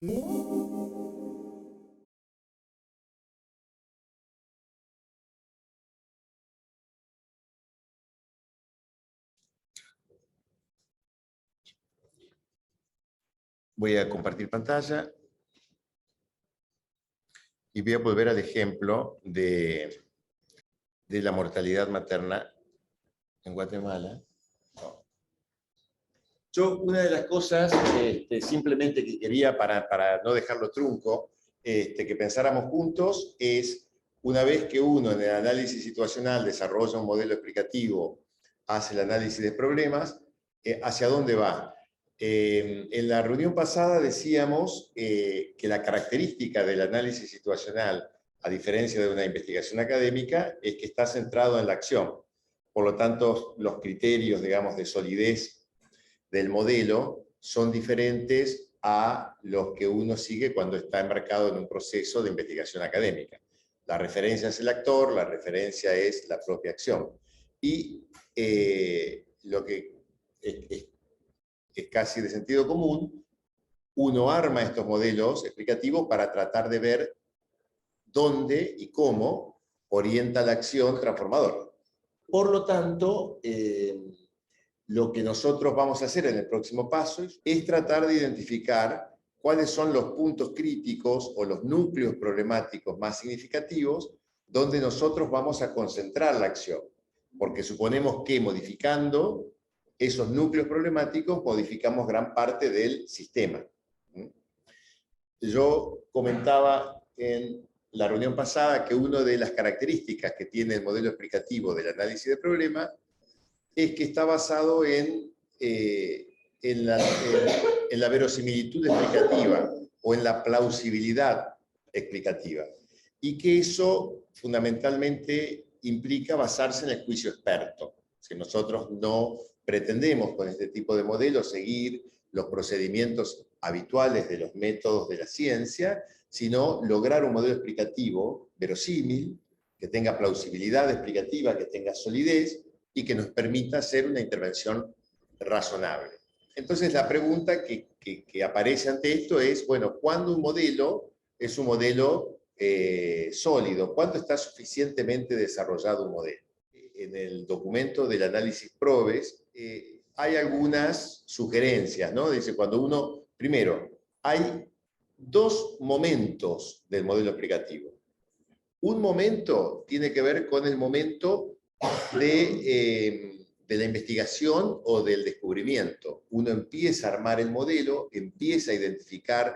Voy a compartir pantalla y voy a volver al ejemplo de la mortalidad materna en Guatemala. Yo, una de las cosas, simplemente que quería, para no dejarlo trunco, que pensáramos juntos, es una vez que uno en el análisis situacional desarrolla un modelo explicativo, hace el análisis de problemas, ¿hacia dónde va? En la reunión pasada decíamos que la característica del análisis situacional, a diferencia de una investigación académica, es que está centrado en la acción. Por lo tanto, los criterios, digamos, de solidez del modelo son diferentes a los que uno sigue cuando está embarcado en un proceso de investigación académica. La referencia es el actor, la referencia es la propia acción. Y lo que es casi de sentido común, uno arma estos modelos explicativos para tratar de ver dónde y cómo orienta la acción transformadora. Por lo tanto, lo que nosotros vamos a hacer en el próximo paso es tratar de identificar cuáles son los puntos críticos o los núcleos problemáticos más significativos donde nosotros vamos a concentrar la acción. Porque suponemos que modificando esos núcleos problemáticos modificamos gran parte del sistema. Yo comentaba en la reunión pasada que una de las características que tiene el modelo explicativo del análisis de problemas es que está basado en la verosimilitud explicativa o en la plausibilidad explicativa. Y que eso fundamentalmente implica basarse en el juicio experto. Si nosotros no pretendemos con este tipo de modelos seguir los procedimientos habituales de los métodos de la ciencia, sino lograr un modelo explicativo verosímil, que tenga plausibilidad explicativa, que tenga solidez, y que nos permita hacer una intervención razonable. Entonces la pregunta que aparece ante esto es, bueno, ¿cuándo un modelo es un modelo sólido? ¿Cuándo está suficientemente desarrollado un modelo? En el documento del análisis PROBES hay algunas sugerencias, ¿no? Dice, cuando uno, primero, hay dos momentos del modelo explicativo. Un momento tiene que ver con el momento de la investigación o del descubrimiento. Uno empieza a armar el modelo, empieza a identificar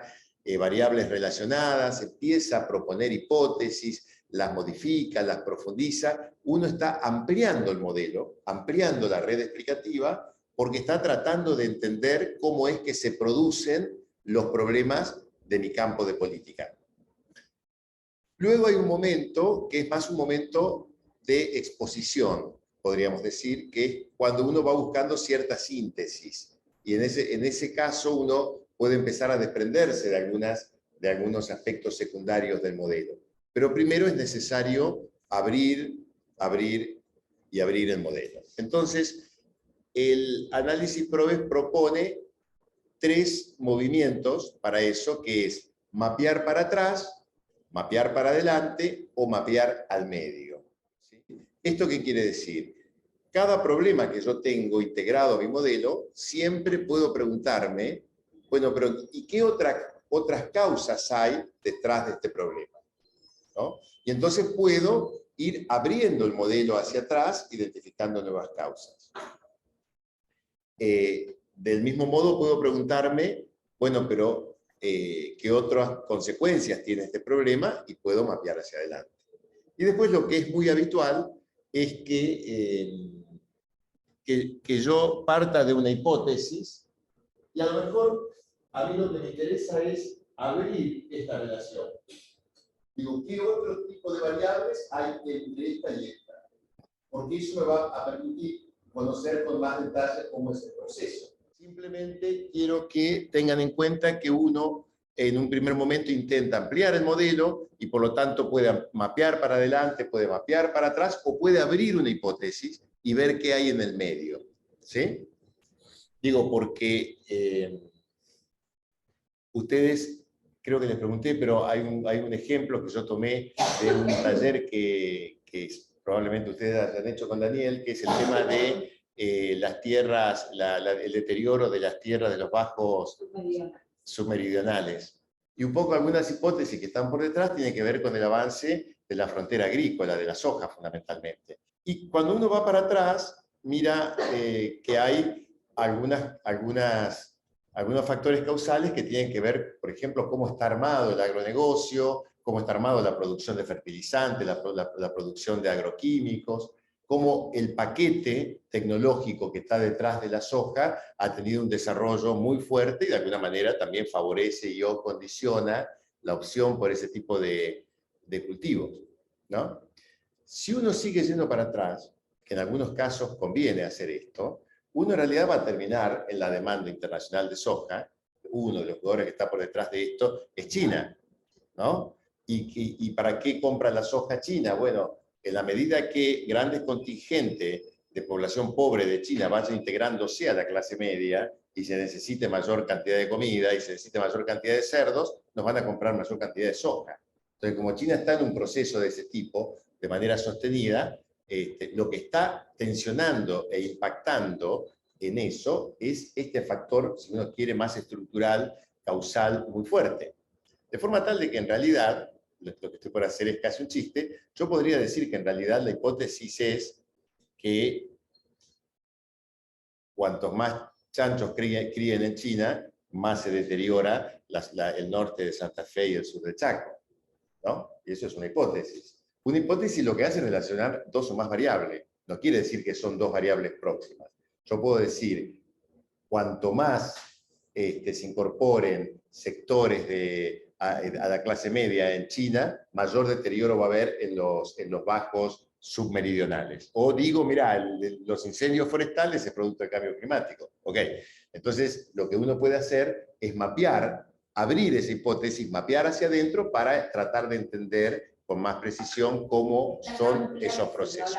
variables relacionadas, empieza a proponer hipótesis, las modifica, las profundiza. Uno está ampliando el modelo, ampliando la red explicativa, porque está tratando de entender cómo es que se producen los problemas de mi campo de política. Luego hay un momento que es más un momento de exposición, podríamos decir, que es cuando uno va buscando cierta síntesis. Y en ese caso uno puede empezar a desprenderse de algunos aspectos secundarios del modelo. Pero primero es necesario abrir y abrir el modelo. Entonces, el análisis PROBES propone tres movimientos para eso, que es mapear para atrás, mapear para adelante o mapear al medio. ¿Sí? ¿Esto qué quiere decir? Cada problema que yo tengo integrado a mi modelo, siempre puedo preguntarme, bueno, pero ¿y qué otras causas hay detrás de este problema? ¿No? Y entonces puedo ir abriendo el modelo hacia atrás, identificando nuevas causas. Del mismo modo puedo preguntarme, bueno, pero ¿qué otras consecuencias tiene este problema? Y puedo mapear hacia adelante. Y después lo que es muy habitual es que yo parta de una hipótesis y a lo mejor a mí lo que me interesa es abrir esta relación. Digo, ¿qué otro tipo de variables hay entre esta y esta? Porque eso me va a permitir conocer con más detalle cómo es el proceso. Simplemente quiero que tengan en cuenta que uno en un primer momento intenta ampliar el modelo y por lo tanto puede mapear para adelante, puede mapear para atrás o puede abrir una hipótesis y ver qué hay en el medio. ¿Sí? Digo, porque ustedes creo que les pregunté, pero hay un ejemplo que yo tomé de un taller que probablemente ustedes hayan hecho con Daniel, que es el tema de las tierras, el deterioro de las tierras de los bajos submeridionales. Y un poco algunas hipótesis que están por detrás tienen que ver con el avance de la frontera agrícola, de la soja fundamentalmente. Y cuando uno va para atrás, mira que hay algunos factores causales que tienen que ver, por ejemplo, cómo está armado el agronegocio, cómo está armado la producción de fertilizantes, la producción de agroquímicos, cómo el paquete tecnológico que está detrás de la soja ha tenido un desarrollo muy fuerte y de alguna manera también favorece y o condiciona la opción por ese tipo de cultivos, ¿no? Si uno sigue yendo para atrás, que en algunos casos conviene hacer esto, uno en realidad va a terminar en la demanda internacional de soja. Uno de los jugadores que está por detrás de esto es China, ¿no? ¿Y para qué compra la soja China? Bueno, en la medida que grandes contingentes de población pobre de China vayan integrándose a la clase media y se necesite mayor cantidad de comida y se necesite mayor cantidad de cerdos, nos van a comprar mayor cantidad de soja. Entonces, como China está en un proceso de ese tipo, de manera sostenida, lo que está tensionando e impactando en eso es este factor, si uno quiere, más estructural, causal, muy fuerte. De forma tal de que en realidad, lo que estoy por hacer es casi un chiste, yo podría decir que en realidad la hipótesis es que cuantos más chanchos críen en China, más se deteriora el norte de Santa Fe y el sur de Chaco, ¿no? Y eso es una hipótesis. Una hipótesis lo que hace es relacionar dos o más variables. No quiere decir que son dos variables próximas. Yo puedo decir, cuanto más se incorporen sectores a la clase media en China, mayor deterioro va a haber en los bajos submeridionales. O digo, mira, los incendios forestales es producto del cambio climático. Ok, entonces lo que uno puede hacer es mapear, abrir esa hipótesis, mapear hacia adentro para tratar de entender con más precisión cómo son esos procesos.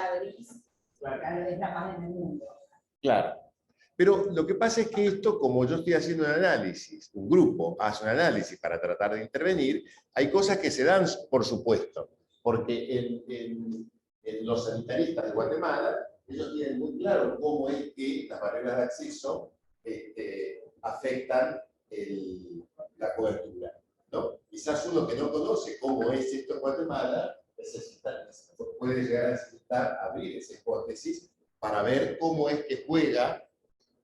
Claro. Pero lo que pasa es que esto, como yo estoy haciendo un análisis, un grupo hace un análisis para tratar de intervenir, hay cosas que se dan, por supuesto, porque los sanitaristas de Guatemala, ellos tienen muy claro cómo es que las barreras de acceso afectan la cobertura, ¿no? Quizás uno que no conoce cómo es esto en Guatemala, puede llegar a necesitar abrir esa hipótesis para ver cómo es que juega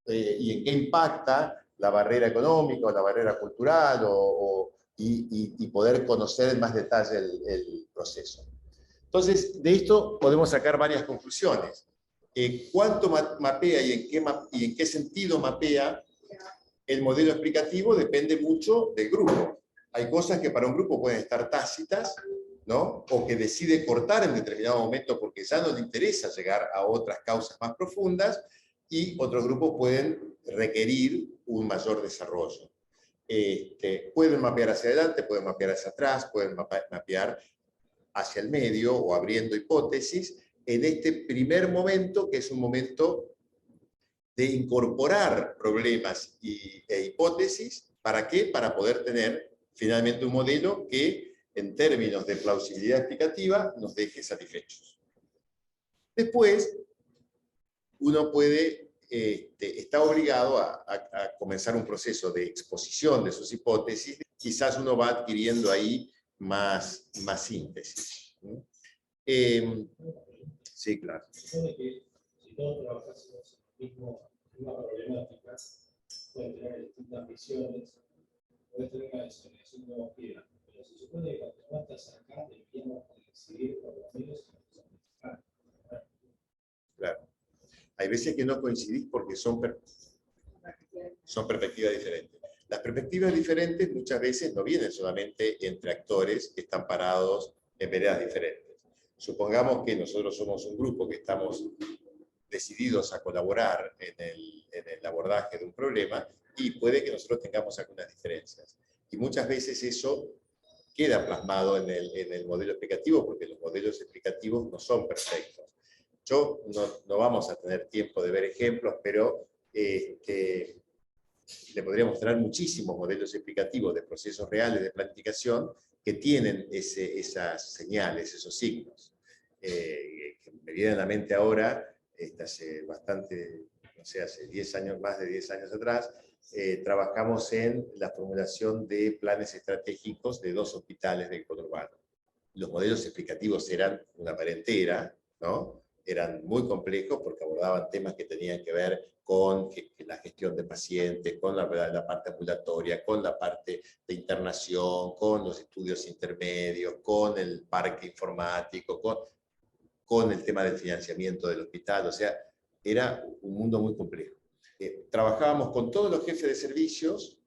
y en qué impacta la barrera económica o la barrera cultural y poder conocer en más detalle el proceso. Entonces, de esto podemos sacar varias conclusiones. ¿Cuánto mapea y en qué sentido mapea el modelo explicativo? Depende mucho del grupo. Hay cosas que para un grupo pueden estar tácitas, ¿no? O que decide cortar en determinado momento porque ya no le interesa llegar a otras causas más profundas, y otros grupos pueden requerir un mayor desarrollo. Pueden mapear hacia adelante, pueden mapear hacia atrás, pueden mapear hacia el medio o abriendo hipótesis en este primer momento, que es un momento de incorporar problemas e hipótesis. ¿Para qué? Para poder tener finalmente un modelo que en términos de plausibilidad explicativa nos deje satisfechos. Después, uno puede, está obligado a comenzar un proceso de exposición de sus hipótesis. Quizás uno va adquiriendo ahí más síntesis. Sí, claro. Si todos trabajásemos en una problemática, pueden tener distintas visiones, puede tener una desconexión como quiera, pero se supone que cuando no estás acá, deberíamos decidir por lo menos en la cosa. Claro. Hay veces que no coincidís porque son perspectivas diferentes. Las perspectivas diferentes muchas veces no vienen solamente entre actores que están parados en veredas diferentes. Supongamos que nosotros somos un grupo que estamos decididos a colaborar en el abordaje de un problema, y puede que nosotros tengamos algunas diferencias. Y muchas veces eso queda plasmado en el modelo explicativo, porque los modelos explicativos no son perfectos. No vamos a tener tiempo de ver ejemplos, pero le podría mostrar muchísimos modelos explicativos de procesos reales de planificación que tienen esas señales, esos signos. Que me viene a la mente ahora, hace bastante, no sé, hace 10 años, más de 10 años atrás, trabajamos en la formulación de planes estratégicos de 2 hospitales del conurbano. Los modelos explicativos eran una parentera, ¿no? Eran muy complejos porque abordaban temas que tenían que ver con la gestión de pacientes, con la parte ambulatoria, con la parte de internación, con los estudios intermedios, con el parque informático, con el tema del financiamiento del hospital. O sea, era un mundo muy complejo. Trabajábamos con todos los jefes de servicios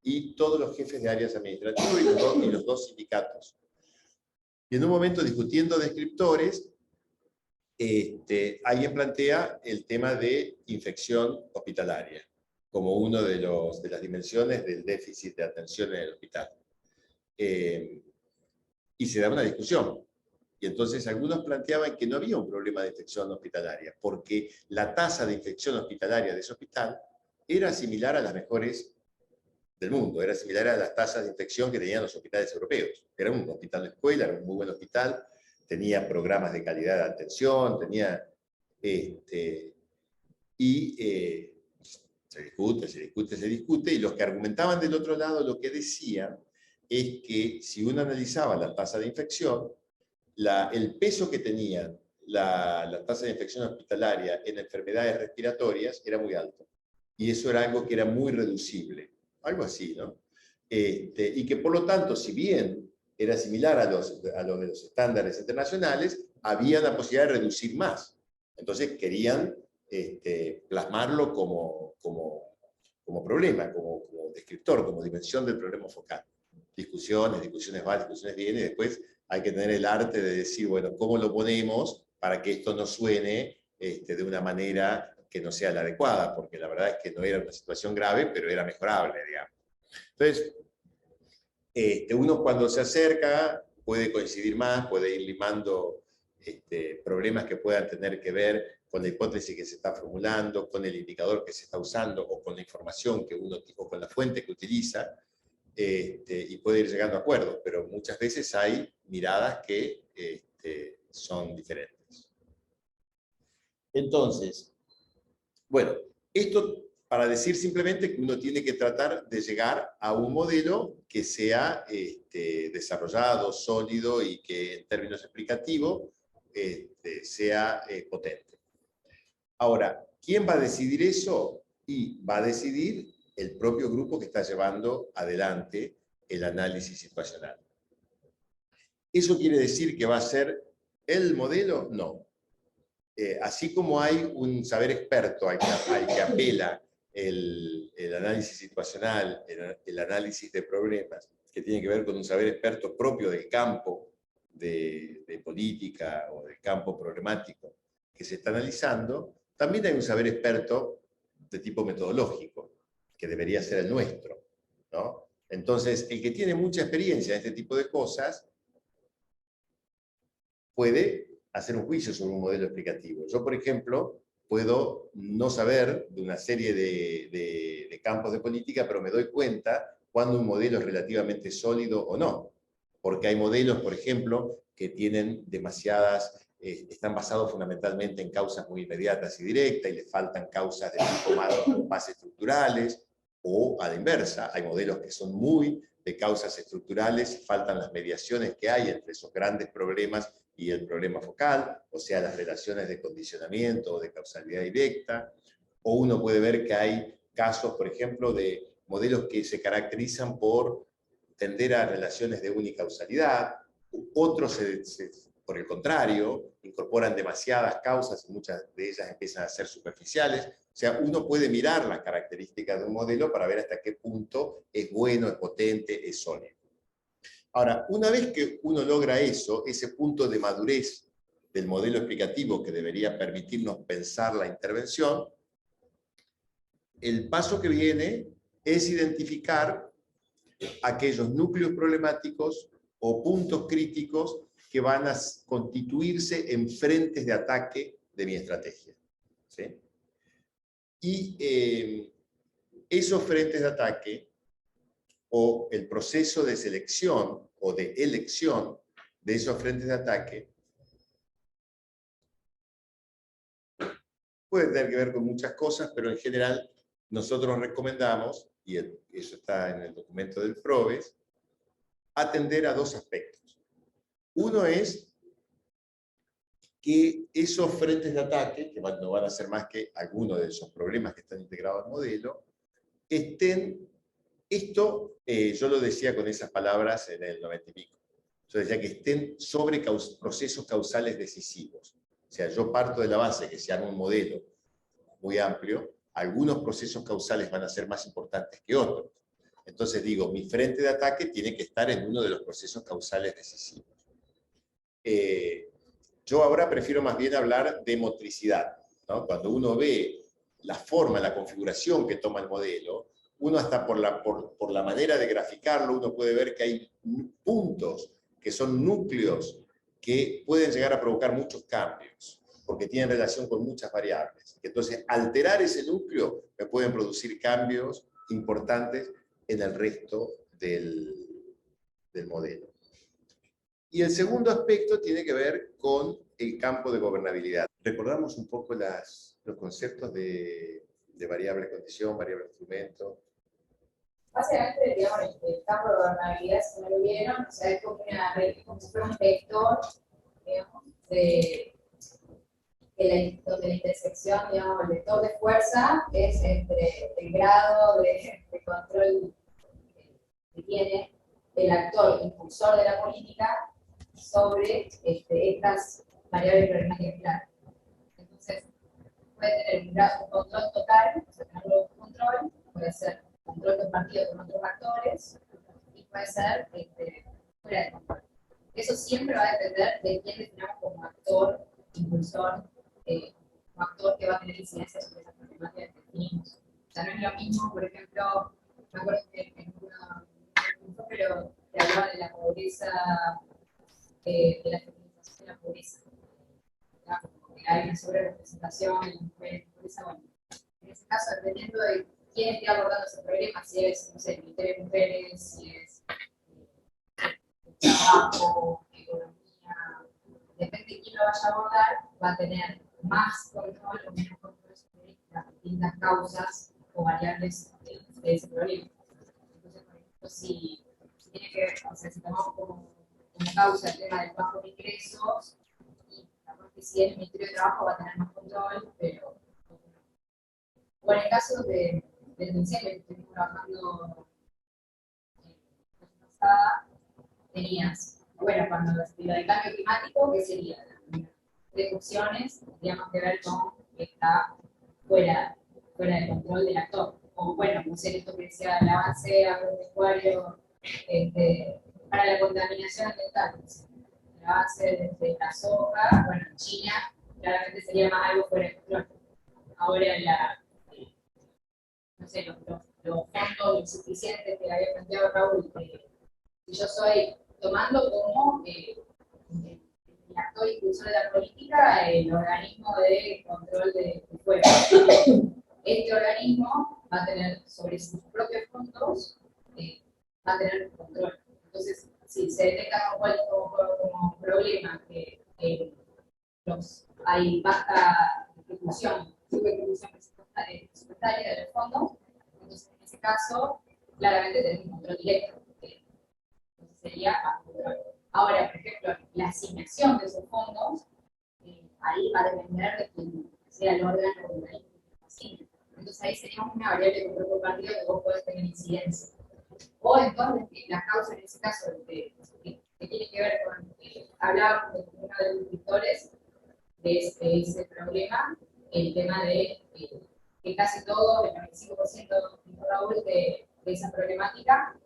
y todos los jefes de áreas administrativas y los dos sindicatos. Y en un momento, discutiendo descriptores, alguien plantea el tema de infección hospitalaria como uno de las dimensiones del déficit de atención en el hospital. Y se da una discusión. Y entonces algunos planteaban que no había un problema de infección hospitalaria, porque la tasa de infección hospitalaria de ese hospital era similar a las mejores del mundo, era similar a las tasas de infección que tenían los hospitales europeos. Era un hospital de escuela, era un muy buen hospital, tenía programas de calidad de atención, tenía... se discute, y los que argumentaban del otro lado lo que decían es que si uno analizaba la tasa de infección, el peso que tenía la tasa de infección hospitalaria en enfermedades respiratorias era muy alto. Y eso era algo que era muy reducible. Algo así, ¿no? Y que por lo tanto, si bien era similar a los de los estándares internacionales, había la posibilidad de reducir más. Entonces querían plasmarlo como problema, como descriptor, como dimensión del problema focal. Discusiones van, discusiones vienen, y después hay que tener el arte de decir, bueno, ¿cómo lo ponemos para que esto no suene de una manera que no sea la adecuada? Porque la verdad es que no era una situación grave, pero era mejorable, digamos. Entonces, uno cuando se acerca puede coincidir más, puede ir limando problemas que puedan tener que ver con la hipótesis que se está formulando, con el indicador que se está usando, o con la información que uno, o con la fuente que utiliza, y puede ir llegando a acuerdos, pero muchas veces hay miradas que son diferentes. Entonces, bueno, esto para decir simplemente que uno tiene que tratar de llegar a un modelo que sea desarrollado, sólido, y que en términos explicativos sea potente. Ahora, ¿quién va a decidir eso? Y va a decidir el propio grupo que está llevando adelante el análisis situacional. ¿Eso quiere decir que va a ser el modelo? No. Así como hay un saber experto al que apela el análisis situacional, el análisis de problemas, que tiene que ver con un saber experto propio del campo de política o del campo problemático que se está analizando, también hay un saber experto de tipo metodológico, que debería ser el nuestro, ¿no? Entonces, el que tiene mucha experiencia en este tipo de cosas puede hacer un juicio sobre un modelo explicativo. Yo, por ejemplo, puedo no saber de una serie de campos de política, pero me doy cuenta cuando un modelo es relativamente sólido o no. Porque hay modelos, por ejemplo, que tienen demasiadas, están basados fundamentalmente en causas muy inmediatas y directas, y les faltan causas de tipo más estructurales, o a la inversa, hay modelos que son muy de causas estructurales, faltan las mediaciones que hay entre esos grandes problemas y el problema focal, o sea, las relaciones de condicionamiento o de causalidad directa. O uno puede ver que hay casos, por ejemplo, de modelos que se caracterizan por tender a relaciones de unicausalidad, otros, por el contrario, incorporan demasiadas causas y muchas de ellas empiezan a ser superficiales. O sea, uno puede mirar las características de un modelo para ver hasta qué punto es bueno, es potente, es sólido. Ahora, una vez que uno logra eso, ese punto de madurez del modelo explicativo que debería permitirnos pensar la intervención, el paso que viene es identificar aquellos núcleos problemáticos o puntos críticos que van a constituirse en frentes de ataque de mi estrategia. ¿Sí? Y esos frentes de ataque o el proceso de selección o de elección de esos frentes de ataque puede tener que ver con muchas cosas, pero en general nosotros recomendamos, y eso está en el documento del PROVES, atender a dos aspectos. Uno es que esos frentes de ataque, que no van a ser más que algunos de esos problemas que están integrados al modelo, estén, yo lo decía con esas palabras en el 90 y pico, yo decía que estén sobre procesos causales decisivos. O sea, yo parto de la base que se haga un modelo muy amplio, algunos procesos causales van a ser más importantes que otros. Entonces digo, mi frente de ataque tiene que estar en uno de los procesos causales decisivos. Yo ahora prefiero más bien hablar de motricidad, ¿no? Cuando uno ve la forma, la configuración que toma el modelo, uno hasta por la manera de graficarlo, uno puede ver que hay puntos que son núcleos que pueden llegar a provocar muchos cambios, porque tienen relación con muchas variables. Entonces, alterar ese núcleo me pueden producir cambios importantes en el resto del modelo. Y el segundo aspecto tiene que ver con el campo de gobernabilidad. Recordamos un poco los conceptos de variable condición, variable instrumento. Básicamente, digamos, el campo de gobernabilidad, si no lo vieron, o sea, es como si fuera un vector, digamos, donde la intersección, digamos, el vector de fuerza es entre el grado de control que tiene el actor impulsor de la política sobre estas variables problemáticas claras. Entonces, puede tener un control total, o sea, tener un control, puede ser control compartido con otros actores, y puede ser fuera de control. Eso siempre va a depender de quién definamos como actor, impulsor, o actor que va a tener incidencia sobre esas problemáticas que definimos. O sea, no es lo mismo, por ejemplo, me acuerdo que en un pero que hablaba de la pobreza, de la feminización de la pobreza. Como que hay una sobrerepresentación en las mujeres, pobreza, bueno. En ese caso, dependiendo de quién esté abordando ese problema, si es, no sé, Ministerio de Mujeres, si es trabajo, economía, depende de quién lo vaya a abordar, va a tener más control o menos control sobre las distintas causas o variables de ese problema. Entonces, por ejemplo, si tiene que ver, o sea, si tomamos como causa el tema del bajo de ingresos, y capaz que si el Ministerio de Trabajo va a tener más control, pero o en el caso del incendio que estuvimos trabajando la semana pasada, tenías, bueno, cuando lo del cambio climático, ¿qué sería? Reducciones tendríamos que ver con que está fuera del control del actor. O bueno, no sé, esto que decía el avance agropecuario para la contaminación ambiental. El avance de la soja, bueno, en China claramente sería más algo fuera de control. Ahora no sé, los fondos insuficientes que había planteado Raúl, si yo soy tomando como el actor impulsor de la política el organismo de control de fuera. Este organismo va a tener sobre sus propios fondos, va a tener control. Entonces, si se detecta como problema que hay baja ejecución, subejecución presupuestaria de los fondos, entonces en ese caso, claramente tenemos un control directo. Entonces sería bajo control. Ahora, por ejemplo, la asignación de esos fondos, ahí va a depender de quién sea el órgano o el organismo que lo asigne. Entonces ahí sería una variable de control compartido que vos podés tener incidencia. O entonces, la causa en ese caso que tiene que ver con, hablábamos de uno de los escritores de ese problema, el tema de que casi todo, el 95% dijo Raúl, de esa problemática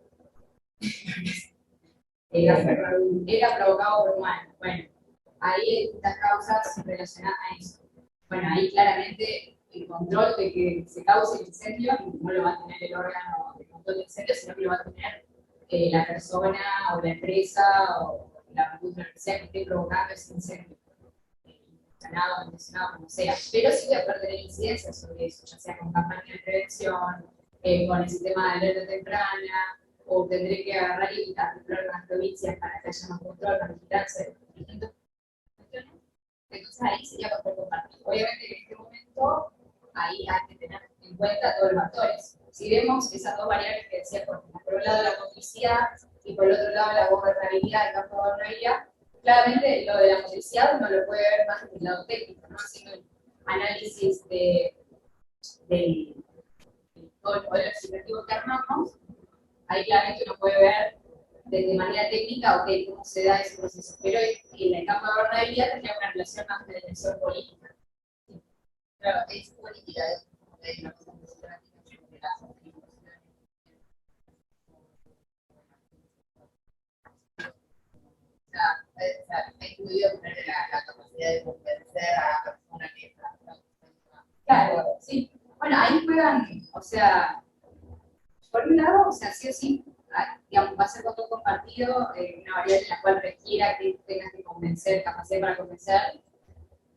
era provocado por humanos. Bueno, ahí hay distintas causas relacionadas a eso. Bueno, ahí claramente el control de que se cause el incendio no lo va a tener el órgano de control de incendio, sino que lo va a tener la persona o la empresa o la industria que esté provocando ese incendio. Mencionado, como sea. Pero sí voy a poder tener incidencias sobre eso, ya sea con campañas de prevención, con el sistema de alerta temprana, o tendré que agarrar y articular con las provincias para que haya más control, más vigilancia de distintas cuestiones. Entonces ahí sería control compartido. Obviamente en este momento ahí hay que tener en cuenta todos los actores. Si vemos esas dos variables que decía, por un lado la motricidad y por el otro lado la gobernabilidad, el campo de gobernabilidad, claramente lo de la motricidad uno lo puede ver más desde el lado técnico, ¿no? Haciendo el análisis de todo el modelo legislativo que armamos, ahí claramente uno puede ver de manera técnica, ok, cómo se da ese proceso. Pero en el campo de gobernabilidad tendría una relación más de dimensión política. Claro, es política, es la cosa de las atribuciones. O sea, ha incluido tener la capacidad de convencer a la persona que está. Claro, sí. Bueno, ahí juegan, o sea, por un lado, o sea, sí o sí, digamos, va a ser control compartido, una variable en la cual requiera que tengas que convencer, capacidad para convencer,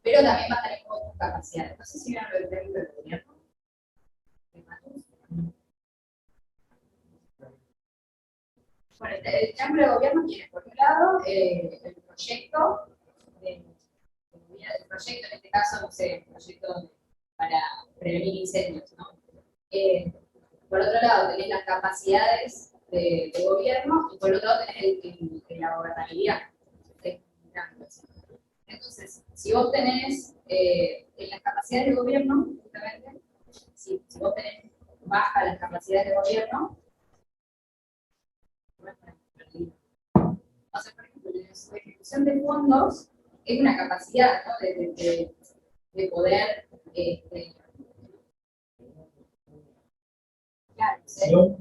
pero también va a tener como tus capacidades. No sé si vieron lo del triángulo del gobierno. Bueno, el triángulo de gobierno tiene, por un lado, el proyecto, el proyecto, en este caso, no sé, el proyecto para prevenir incendios, ¿no? Por otro lado, tenés las capacidades de gobierno y por otro lado tenés la gobernabilidad. Entonces, si vos tenés en las capacidades de gobierno, justamente, si vos tenés bajas las capacidades de gobierno, o sea, por ejemplo, la ejecución de fondos es una capacidad, ¿no? de poder claro,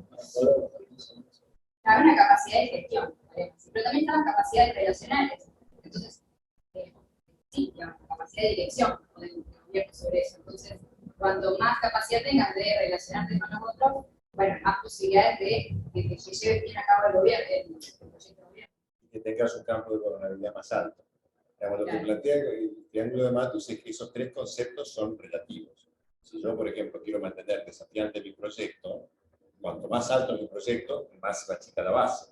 hay una capacidad de gestión, pero también están las capacidades relacionales. Entonces, sí, la capacidad de dirección del gobierno sobre eso. Entonces, cuanto más capacidad tengas de relacionarte con los otros, bueno, más posibilidades de que se lleve bien a cabo el gobierno, el proyecto de gobierno. Y que tengas un campo de gobernabilidad más alto. Digamos, lo Claro. que plantea el triángulo de Matus es que esos tres conceptos son relativos. Si yo, por ejemplo, quiero mantener desafiante mi proyecto, cuanto más alto mi proyecto, más chica la base.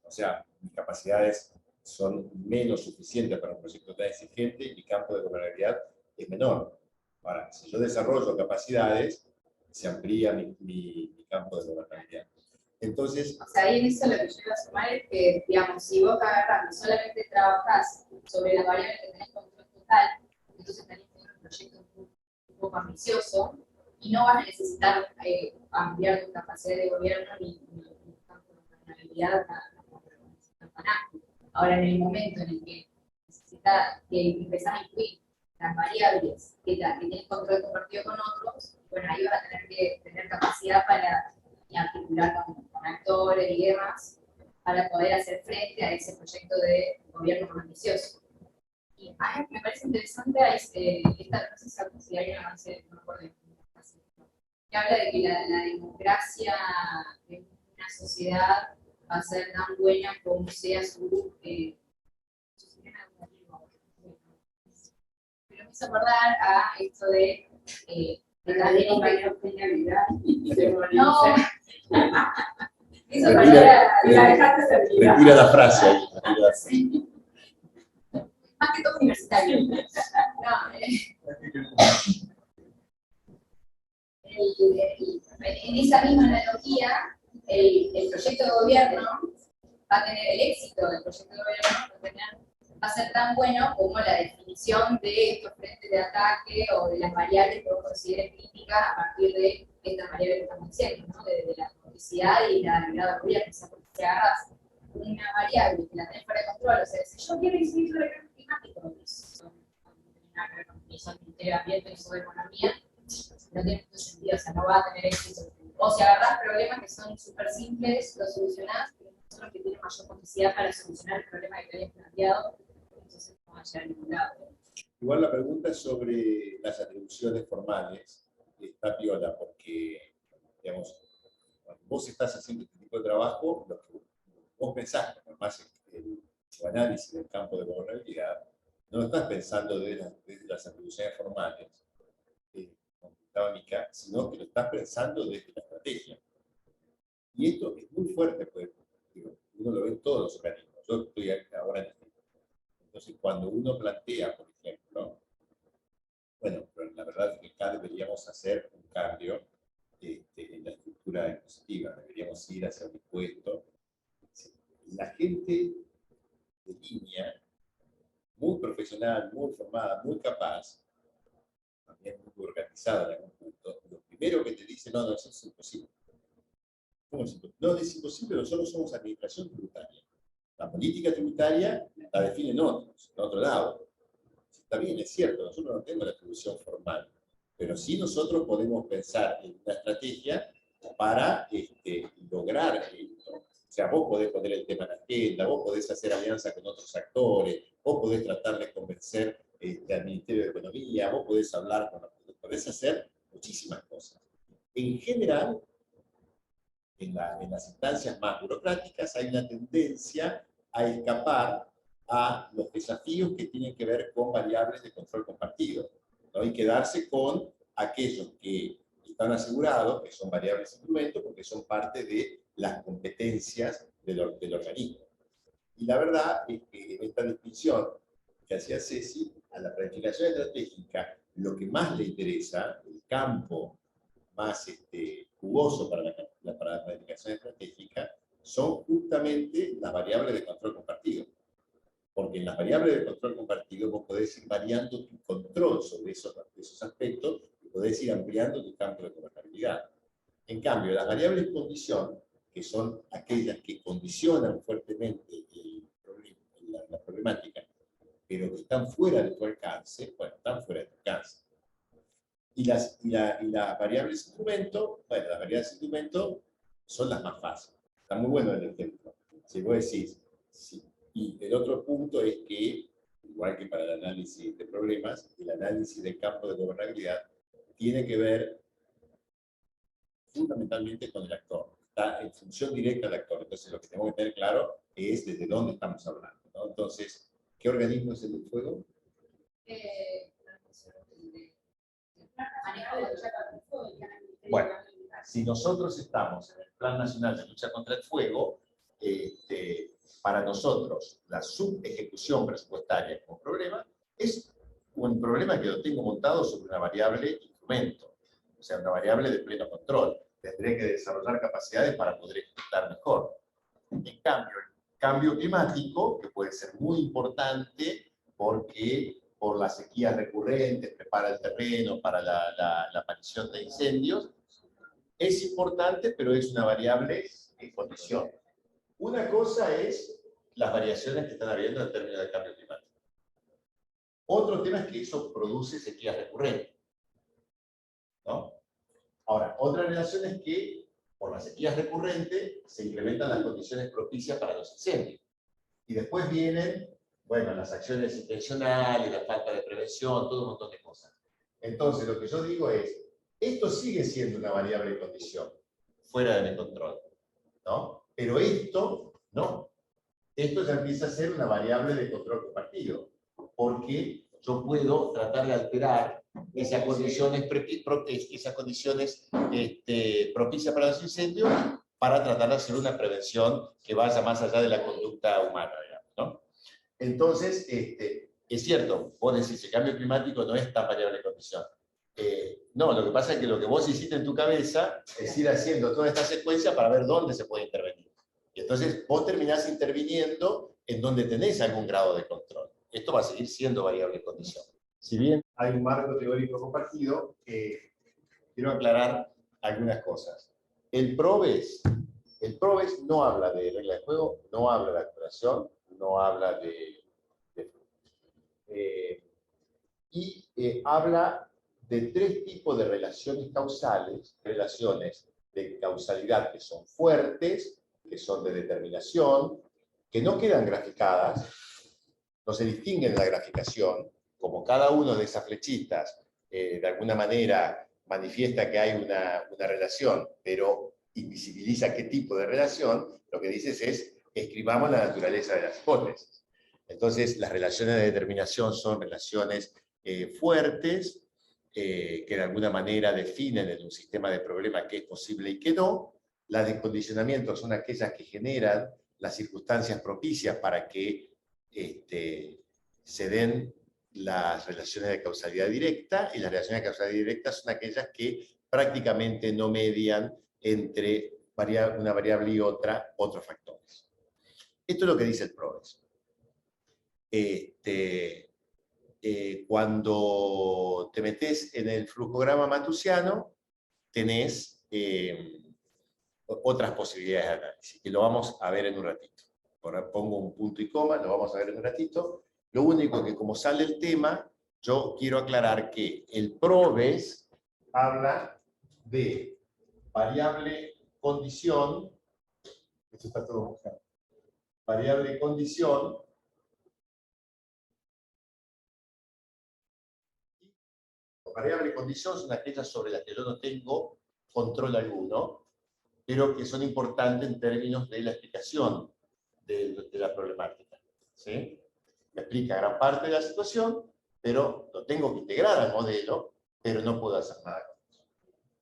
O sea, mis capacidades son menos suficientes para un proyecto tan exigente y mi campo de gobernabilidad es menor. Ahora, si yo desarrollo capacidades, se amplía mi campo de gobernabilidad. Entonces, O sea, ahí en eso lo que yo iba a sumar es que, digamos, si vos agarrás y solamente trabajás sobre las variables que tenés control total, entonces tenés que tener un proyecto un poco ambicioso y no vas a necesitar ampliar tu capacidad de gobierno ni tu campo de gobernabilidad tan amplio. Ahora, en el momento en el que necesitas que empezás a incluir las variables que tienes control compartido con otros, bueno, ahí vas a tener que tener capacidad para articular con actores y demás para poder hacer frente a ese proyecto de gobierno más ambicioso. Y a mí me parece interesante esta, no sé si hay un avance, no me acuerdo, que habla de que la democracia de una sociedad va a ser tan buena como sea su sistema educativo. Pero me hizo acordar a esto de la no, eso retira la frase ahí. Más que todo universitario. No, en esa misma analogía, el proyecto de gobierno va a tener el éxito del proyecto de gobierno, va a ser tan bueno como la definición de estos frentes de ataque o de las variables que vos consideres críticas a partir de estas variables que estamos diciendo, ¿no? de la publicidad y la grado de gobierno. O sea, porque si agarras una variable que la tenés fuera de control, o sea, si yo quiero incidir sobre el cambio climático, y son de ambiente y sobre economía, no tiene mucho sentido, o sea, no va a tener éxito. O si agarrás problemas que son súper simples, los solucionás, pero son los que tienen mayor capacidad para solucionar el problema que te habías planteado, entonces no va a llegar a ningún lado. Igual la pregunta es sobre las atribuciones formales, está piola, porque, digamos, cuando vos estás haciendo este tipo de trabajo, lo que vos pensás, cuando más el análisis del campo de gobernabilidad, no lo estás pensando desde las atribuciones formales, sino que lo estás pensando desde la estrategia. estrategia. Y esto es muy fuerte, pues, digo, uno lo ve en todos los organismos. Yo estoy ahora en este. Entonces, cuando uno plantea, por ejemplo, bueno, pero la verdad es que acá deberíamos hacer un cambio en la estructura impositiva, deberíamos ir hacia un impuesto. La gente de línea, muy profesional, muy formada, muy capaz, también muy organizada en algún punto, lo primero que te dice, no, eso es imposible. ¿Cómo es imposible? No, es imposible, nosotros somos administración tributaria. La política tributaria la definen otros, en otro lado. Está bien, es cierto, nosotros no tenemos la atribución formal, pero sí nosotros podemos pensar en una estrategia para lograr esto. O sea, vos podés poner el tema en la agenda, vos podés hacer alianza con otros actores, vos podés tratar de convencer al Ministerio de Economía, vos podés hablar con los... Podés hacer muchísimas cosas. En general, en las instancias más burocráticas hay una tendencia a escapar a los desafíos que tienen que ver con variables de control compartido, ¿no? Y quedarse con aquellos que están asegurados, que son variables de instrumento, porque son parte de las competencias del organismo. Y la verdad es que en esta distinción que hacía Ceci, a la planificación estratégica, lo que más le interesa, el campo más jugoso para la planificación estratégica, son justamente las variables de control compartido. Porque en las variables de control compartido vos podés ir variando tu control sobre esos aspectos y podés ir ampliando tu campo de gobernabilidad. En cambio, las variables de condición, que son aquellas que condicionan fuertemente la problemática, pero que están fuera de tu alcance, bueno, están fuera de tu alcance. Y las variables de instrumento, bueno, las variables de instrumento son las más fáciles. Está muy bueno el ejemplo. Si vos decís, sí. Y el otro punto es que, igual que para el análisis de problemas, el análisis del campo de gobernabilidad tiene que ver fundamentalmente con el actor. Está en función directa del actor. Entonces, lo que tenemos que tener claro es desde dónde estamos hablando, ¿no? Entonces, ¿qué organismo es el del fuego? Bueno, si nosotros estamos en el Plan Nacional de Lucha contra el Fuego, para nosotros la subejecución presupuestaria como problema es un problema que lo tengo montado sobre una variable instrumento, o sea, una variable de pleno control. Tendré que desarrollar capacidades para poder ejecutar mejor. En cambio, el cambio climático, que puede ser muy importante porque por las sequías recurrentes prepara el terreno para la aparición de incendios, es importante, pero es una variable en condición. Una cosa es las variaciones que están habiendo en términos de cambio climático. Otro tema es que eso produce sequías recurrentes, ¿no? Ahora, otra relación es que por las sequías recurrentes se incrementan las condiciones propicias para los incendios. Y después vienen, bueno, las acciones intencionales, la falta de prevención, todo un montón de cosas. Entonces, lo que yo digo es, esto sigue siendo una variable de condición, fuera de mi control, ¿no? Pero esto, no. Esto ya empieza a ser una variable de control compartido, porque yo puedo tratar de alterar esas condiciones propicias para los incendios para tratar de hacer una prevención que vaya más allá de la conducta humana, digamos, ¿no? Entonces, es cierto, vos decís, el cambio climático no es tan variable de condición. No, lo que pasa es que lo que vos hiciste en tu cabeza es ir haciendo toda esta secuencia para ver dónde se puede intervenir. Y entonces vos terminás interviniendo en donde tenés algún grado de control. Esto va a seguir siendo variable de condición. Si bien hay un marco teórico compartido, quiero aclarar algunas cosas. El PROVES no habla de regla de juego, no habla de actuación, no habla habla de tres tipos de relaciones causales, relaciones de causalidad que son fuertes, que son de determinación, que no quedan graficadas, no se distinguen en la graficación, como cada una de esas flechitas de alguna manera manifiesta que hay una relación, pero invisibiliza qué tipo de relación, lo que dices es, escribamos la naturaleza de las hipótesis. Entonces, las relaciones de determinación son relaciones fuertes, que de alguna manera definen en un sistema de problemas qué es posible y qué no. Las de condicionamiento son aquellas que generan las circunstancias propicias para que se den las relaciones de causalidad directa, y las relaciones de causalidad directa son aquellas que prácticamente no median entre una variable y otros factores. Esto es lo que dice el PROVES. Cuando te metes en el flujograma matusiano, tenés otras posibilidades de análisis, que lo vamos a ver en un ratito. Ahora pongo un punto y coma, lo vamos a ver en un ratito. Lo único que, como sale el tema, yo quiero aclarar que el PROVES habla de variable condición, esto está todo buscado, variable condición, variable condición son aquellas sobre las que yo no tengo control alguno, pero que son importantes en términos de la explicación de la problemática. ¿Sí? Me explica gran parte de la situación, pero lo tengo que integrar al modelo, pero no puedo hacer nada con eso.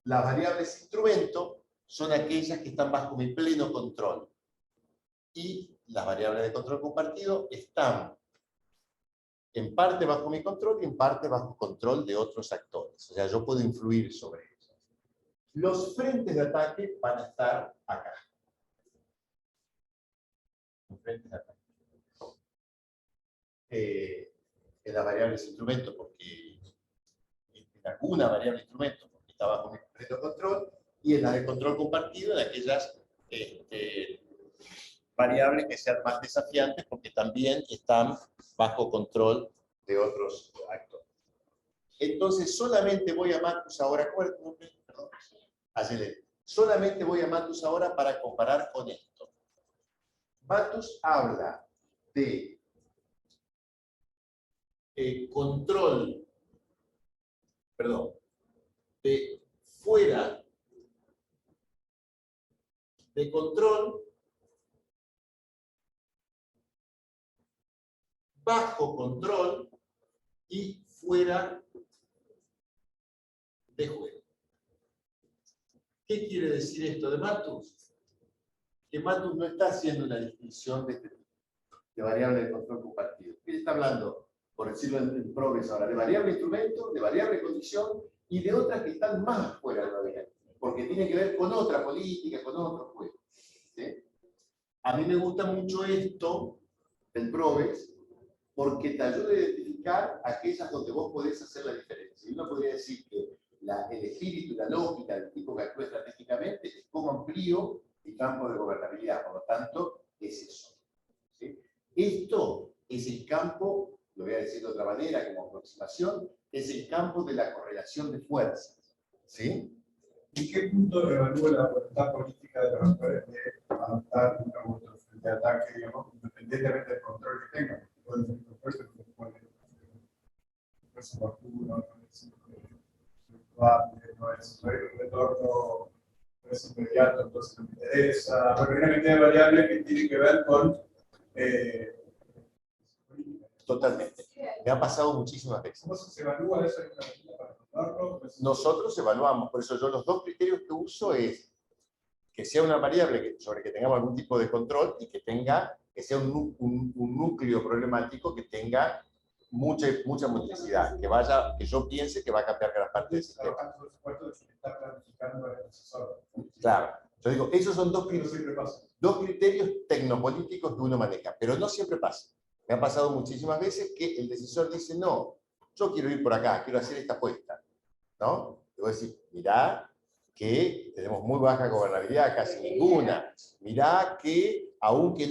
Las variables instrumento son aquellas que están bajo mi pleno control. Y las variables de control compartido están en parte bajo mi control y en parte bajo control de otros actores. O sea, yo puedo influir sobre ellos. Los frentes de ataque van a estar acá. Los frentes de ataque. En las variables instrumento, porque en alguna variable instrumento, porque está bajo mi completo control, y en las de control compartido, en aquellas variables que sean más desafiantes, porque también están bajo control de otros actores. Entonces, solamente voy a Matus ahora, perdón, solamente voy a Matus ahora para comparar con esto. Matus habla de control, perdón, de fuera de control, bajo control y fuera de juego. ¿Qué quiere decir esto de Matus? Que Matus no está haciendo una distinción de este tipo, de variable de control compartido. Él está hablando, por decirlo en PROVES ahora, de variable instrumento, de variable condición y de otras que están más fuera de la variable, porque tiene que ver con otra política, con otro juego. ¿Sí? A mí me gusta mucho esto del PROVES, porque te ayuda a identificar aquellas donde vos podés hacer la diferencia. Y uno podría decir que el espíritu y la lógica del tipo que actúa estratégicamente es cómo amplío el campo de gobernabilidad. Por lo tanto, es eso. ¿Sí? Esto es el campo, lo voy a decir de otra manera como aproximación, es el campo de la correlación de fuerzas. ¿Sí? ¿En qué punto evalúa la voluntad política de los actores de adoptar otro frente de ataque, digamos, independientemente del control que tengan? Pueden ser propuestas que ponen vacuna, no es probable, no es un retorno, no es inmediato, entonces no me interesa. Bueno, hay una cantidad de variables que tienen que ver con. Totalmente. Me ha pasado muchísimas veces. ¿Cómo se evalúa eso en una medida para evaluarlo? Nosotros evaluamos, por eso yo los dos criterios que uso es que sea una variable sobre que tengamos algún tipo de control y que sea un núcleo problemático que tenga mucha multiplicidad, que yo piense que va a cambiar gran parte del sistema. Por supuesto, que está planificando el asesor. Claro. Yo digo, esos son dos criterios tecnopolíticos que uno maneja, pero no siempre pasa. Me ha pasado muchísimas veces que el decisor dice, no, yo quiero ir por acá, quiero hacer esta apuesta. ¿No? Le voy a decir, mirá que tenemos muy baja gobernabilidad, casi ninguna. Mirá que aunque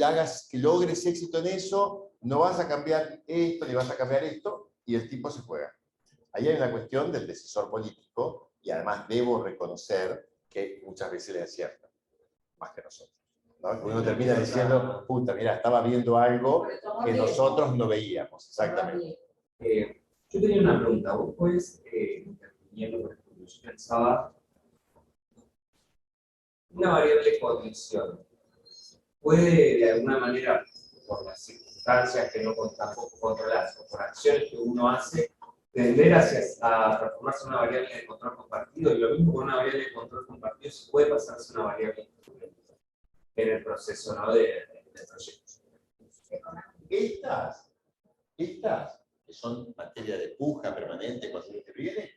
logres éxito en eso, no vas a cambiar esto, ni vas a cambiar esto, y el tipo se juega. Ahí hay una cuestión del decisor político, y además debo reconocer que muchas veces le acierta, más que nosotros. ¿No? Uno termina diciendo, puta, mira, estaba viendo algo que nosotros no veíamos. Exactamente. Yo tenía una pregunta. ¿Vos podés, interviniendo, por ejemplo, yo pensaba, una variable condición puede de alguna manera, por las circunstancias que no tampoco controlas, o por acciones que uno hace, tender a transformarse en una variable de control compartido, y lo mismo con una variable de control compartido se puede pasarse a una variable en el proceso, ¿no? de proyectos. Estas, que son materia de puja permanente cuando se interviene,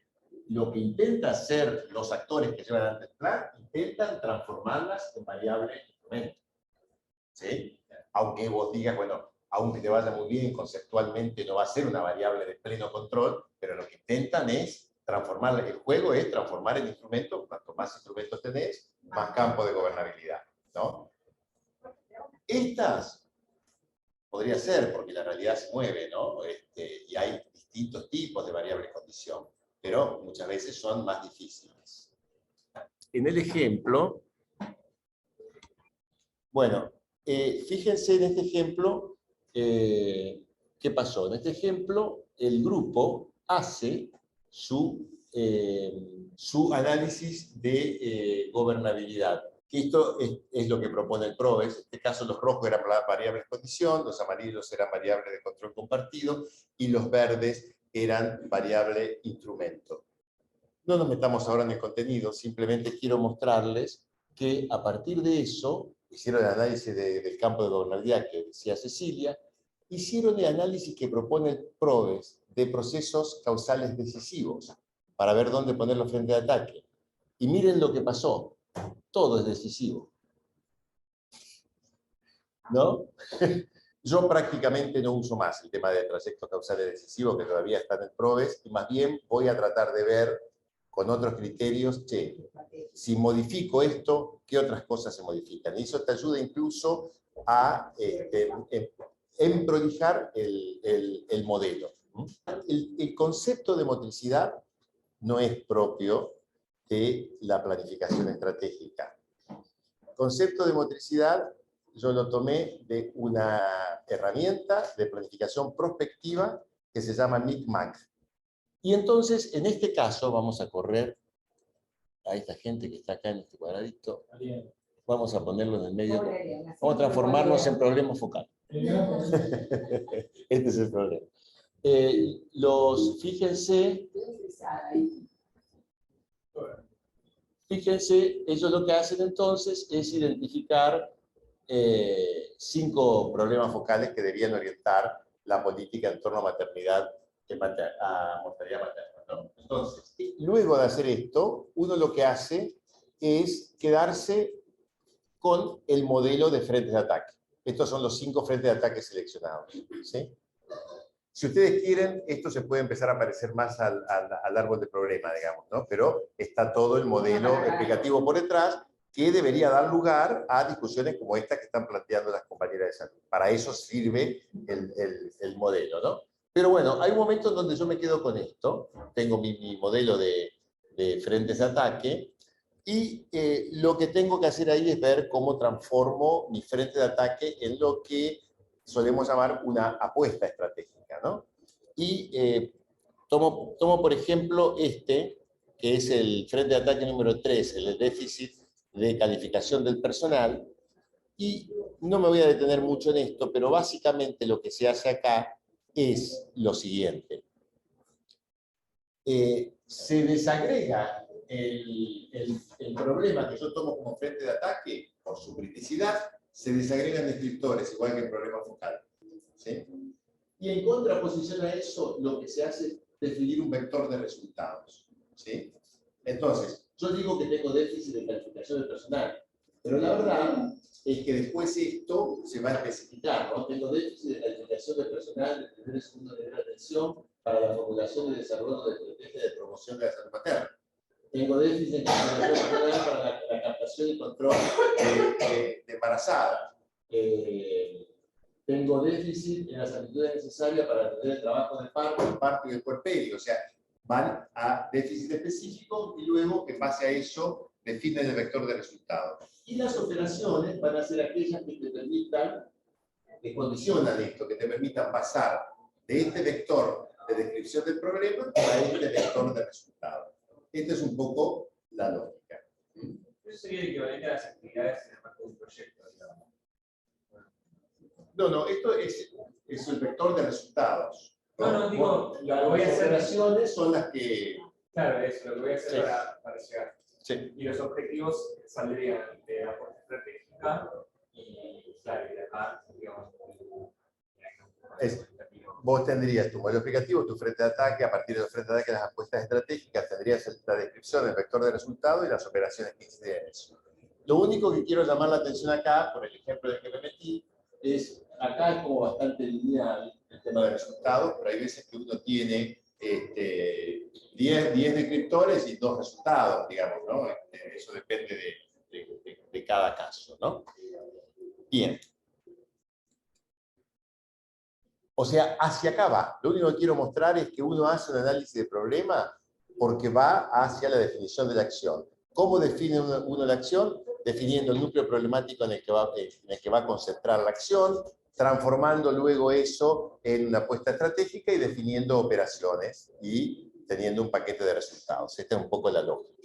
lo que intenta hacer los actores que llevan adelante el plan, intentan transformarlas en variables de instrumento. ¿Sí? Aunque vos digas, bueno, aunque te vaya muy bien, conceptualmente no va a ser una variable de pleno control, pero lo que intentan es transformar, el juego es transformar el instrumento, cuanto más instrumentos tenés, más campo de gobernabilidad, ¿no? Estas podría ser, porque la realidad se mueve, ¿no? Y hay distintos tipos de variables condición, pero muchas veces son más difíciles. En el ejemplo, bueno, fíjense en este ejemplo, ¿qué pasó? En este ejemplo, el grupo hace su análisis de gobernabilidad. Esto es lo que propone el PROVES. En este caso, los rojos eran variables condición, los amarillos eran variables de control compartido, y los verdes eran variable instrumento. No nos metamos ahora en el contenido, simplemente quiero mostrarles que a partir de eso, hicieron el análisis del campo de gobernabilidad que decía Cecilia, hicieron el análisis que propone el PROVES de procesos causales decisivos, para ver dónde ponerlo frente de ataque. Y miren lo que pasó. Todo es decisivo. ¿No? Yo prácticamente no uso más el tema de trayectos causales decisivos, que todavía está en el PROVES, y más bien voy a tratar de ver con otros criterios, che, si modifico esto, ¿qué otras cosas se modifican? Y eso te ayuda incluso a emprolijar el modelo. El concepto de motricidad no es propio de la planificación estratégica. El concepto de motricidad yo lo tomé de una herramienta de planificación prospectiva que se llama MICMAC. Y entonces, en este caso, vamos a correr a esta gente que está acá en este cuadradito. Vamos a ponerlo en el medio. Vamos a transformarnos en problema focal. Este es el problema. Fíjense, ellos lo que hacen entonces es identificar 5 problemas focales que debían orientar la política en torno a maternidad, a mortalidad materna, ¿no? Entonces, luego de hacer esto, uno lo que hace es quedarse con el modelo de frentes de ataque. Estos son los 5 frentes de ataque seleccionados, ¿sí? Si ustedes quieren, esto se puede empezar a parecer más al árbol de problema, digamos, ¿no? Pero está todo el modelo explicativo por detrás, que debería dar lugar a discusiones como esta que están planteando las compañeras de salud. Para eso sirve el modelo, ¿no? Pero bueno, hay un momento en donde yo me quedo con esto, tengo mi modelo de frentes de ataque, y lo que tengo que hacer ahí es ver cómo transformo mi frente de ataque en lo que solemos llamar una apuesta estratégica, ¿no? Y tomo por ejemplo que es el frente de ataque número 3, el déficit de calificación del personal, y no me voy a detener mucho en esto, pero básicamente lo que se hace acá es lo siguiente. Se desagrega el problema que yo tomo como frente de ataque, por su criticidad, se desagregan descriptores, igual que el problema focal. ¿Sí? Y en contraposición a eso, lo que se hace es definir un vector de resultados. ¿Sí? Entonces, yo digo que tengo déficit de calificación del personal, pero la verdad es que después esto se va a especificar, ¿no? Tengo déficit de calificación del personal de primer y segundo nivel de atención para la formulación y desarrollo de estrategias de promoción de la salud materna. Tengo déficit de calificación personal para la captación y control de embarazadas. Tengo déficit en las actitudes necesarias para atender el trabajo de parto y el puerperio. O sea, van a déficit específico y luego, en base a eso, definen el vector de resultados. Y las operaciones van a ser aquellas que te permitan, que condicionan esto, que te permitan pasar de este vector de descripción del problema a este vector de resultados. Esta es un poco la lógica. Eso sería el equivalente a las actividades en el marco de un proyecto, digamos. No, esto es el vector de resultados. No, digo, lo que voy a Las hacer. operaciones son las que... Claro, eso, lo que voy a hacer Sí. para llegar. Sí. Y los objetivos saldrían de la aporte estratégica y, claro, y de acá, digamos, Vos tendrías tu modelo explicativo, tu frente de ataque, a partir de los frentes de ataque, las apuestas estratégicas, tendrías la descripción, el vector de resultado y las operaciones que inciden en eso. Lo único que quiero llamar la atención acá, por el ejemplo del que me metí, es, acá es como bastante lineal el tema de resultados, pero hay veces que uno tiene 10 descriptores y 2 resultados, digamos, ¿no? Eso depende de cada caso, ¿no? Bien. O sea, hacia acá va. Lo único que quiero mostrar es que uno hace un análisis de problema porque va hacia la definición de la acción. ¿Cómo define uno la acción? Definiendo el núcleo problemático en el que va a concentrar la acción, transformando luego eso en una apuesta estratégica y definiendo operaciones y teniendo un paquete de resultados. Esta es un poco la lógica.